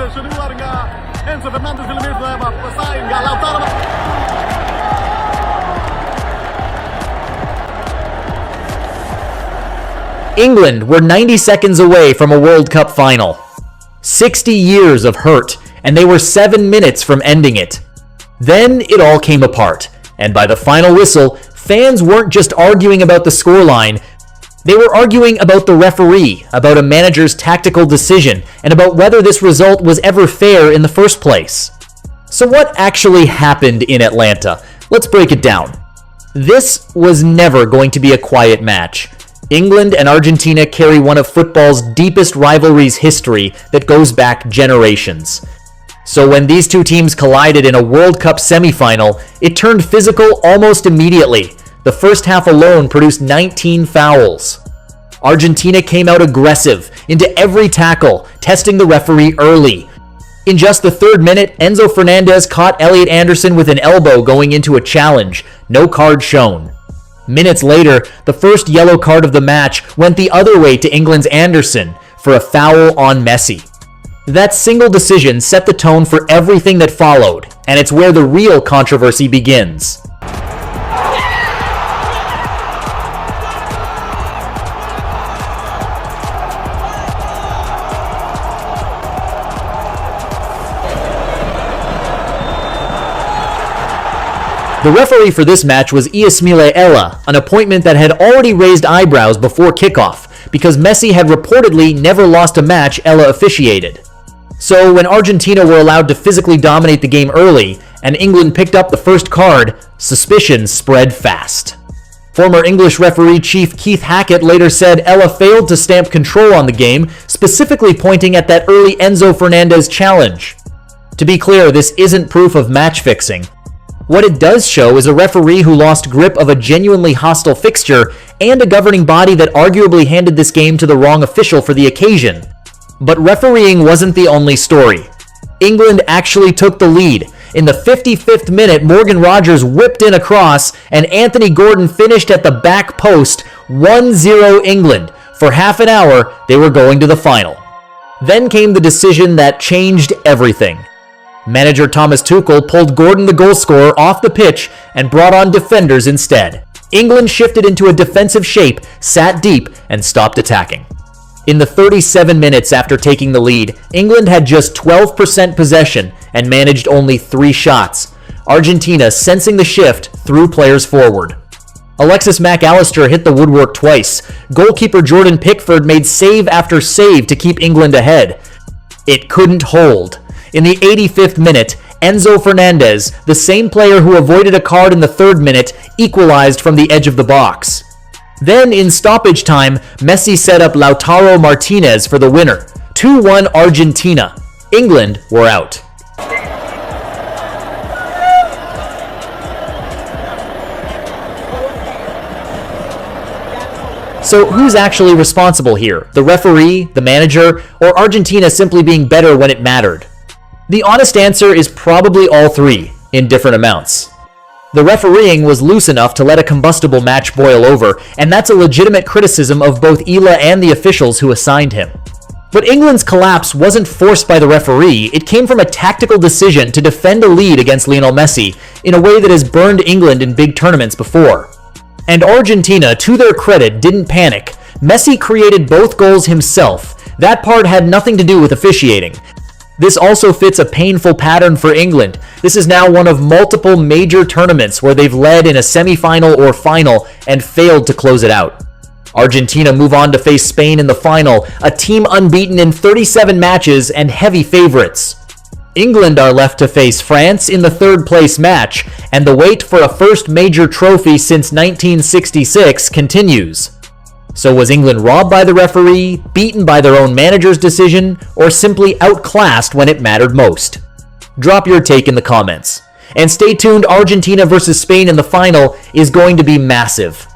Enzo Fernandez bersaing nggak Lautaro. England were 90 seconds away from a World Cup final. 60 years of hurt, and they were 7 minutes from ending it. Then it all came apart, and by the final whistle, fans weren't just arguing about the scoreline, they were arguing about the referee, about a manager's tactical decision, and about whether this result was ever fair in the first place. So what actually happened in Atlanta? Let's break it down. This was never going to be a quiet match. England and Argentina carry one of football's deepest rivalries history that goes back generations. So when these two teams collided in a World Cup semifinal, it turned physical almost immediately. The first half alone produced 19 fouls. Argentina came out aggressive into every tackle, testing the referee early. In just the third minute, Enzo Fernandez caught Elliot Anderson with an elbow going into a challenge. No card shown. Minutes later, the first yellow card of the match went the other way to England's Anderson for a foul on Messi. That single decision set the tone for everything that followed, and it's where the real controversy begins. The referee for this match was Ismail Ella, an appointment that had already raised eyebrows before kickoff, because Messi had reportedly never lost a match Ella officiated. So when Argentina were allowed to physically dominate the game early, and England picked up the first card, suspicion spread fast. Former English referee Chief Keith Hackett later said Ella failed to stamp control on the game, specifically pointing at that early Enzo Fernandez challenge. To be clear, this isn't proof of match fixing. What it does show is a referee who lost grip of a genuinely hostile fixture and a governing body that arguably handed this game to the wrong official for the occasion. But refereeing wasn't the only story. England actually took the lead. In the 55th minute, Morgan Rogers whipped in a cross, and Anthony Gordon finished at the back post, 1-0 England. For half an hour, they were going to the final. Then came the decision that changed everything. Manager Thomas Tuchel pulled Gordon, the goalscorer, off the pitch and brought on defenders instead. England shifted into a defensive shape, sat deep, and stopped attacking. In the 37 minutes after taking the lead, England had just 12% possession and managed only 3 shots. Argentina, sensing the shift, threw players forward. Alexis Mac Allister hit the woodwork twice. Goalkeeper Jordan Pickford made save after save to keep England ahead. It couldn't hold. In the 85th minute, Enzo Fernandez, the same player who avoided a card in the 3rd minute, equalized from the edge of the box. Then, in stoppage time, Messi set up Lautaro Martinez for the winner. 2-1 Argentina. England were out. So who's actually responsible here? The referee, the manager, or Argentina simply being better when it mattered? The honest answer is probably all three, in different amounts. The refereeing was loose enough to let a combustible match boil over, and that's a legitimate criticism of both Ela and the officials who assigned him. But England's collapse wasn't forced by the referee, it came from a tactical decision to defend a lead against Lionel Messi in a way that has burned England in big tournaments before. And Argentina, to their credit, didn't panic. Messi created both goals himself. That part had nothing to do with officiating. This also fits a painful pattern for England. This is now one of multiple major tournaments where they've led in a semi-final or final and failed to close it out. Argentina move on to face Spain in the final, a team unbeaten in 37 matches and heavy favorites. England are left to face France in the 3rd place match, and the wait for a first major trophy since 1966 continues. So was England robbed by the referee, beaten by their own manager's decision, or simply outclassed when it mattered most? Drop your take in the comments. And stay tuned, Argentina versus Spain in the final is going to be massive.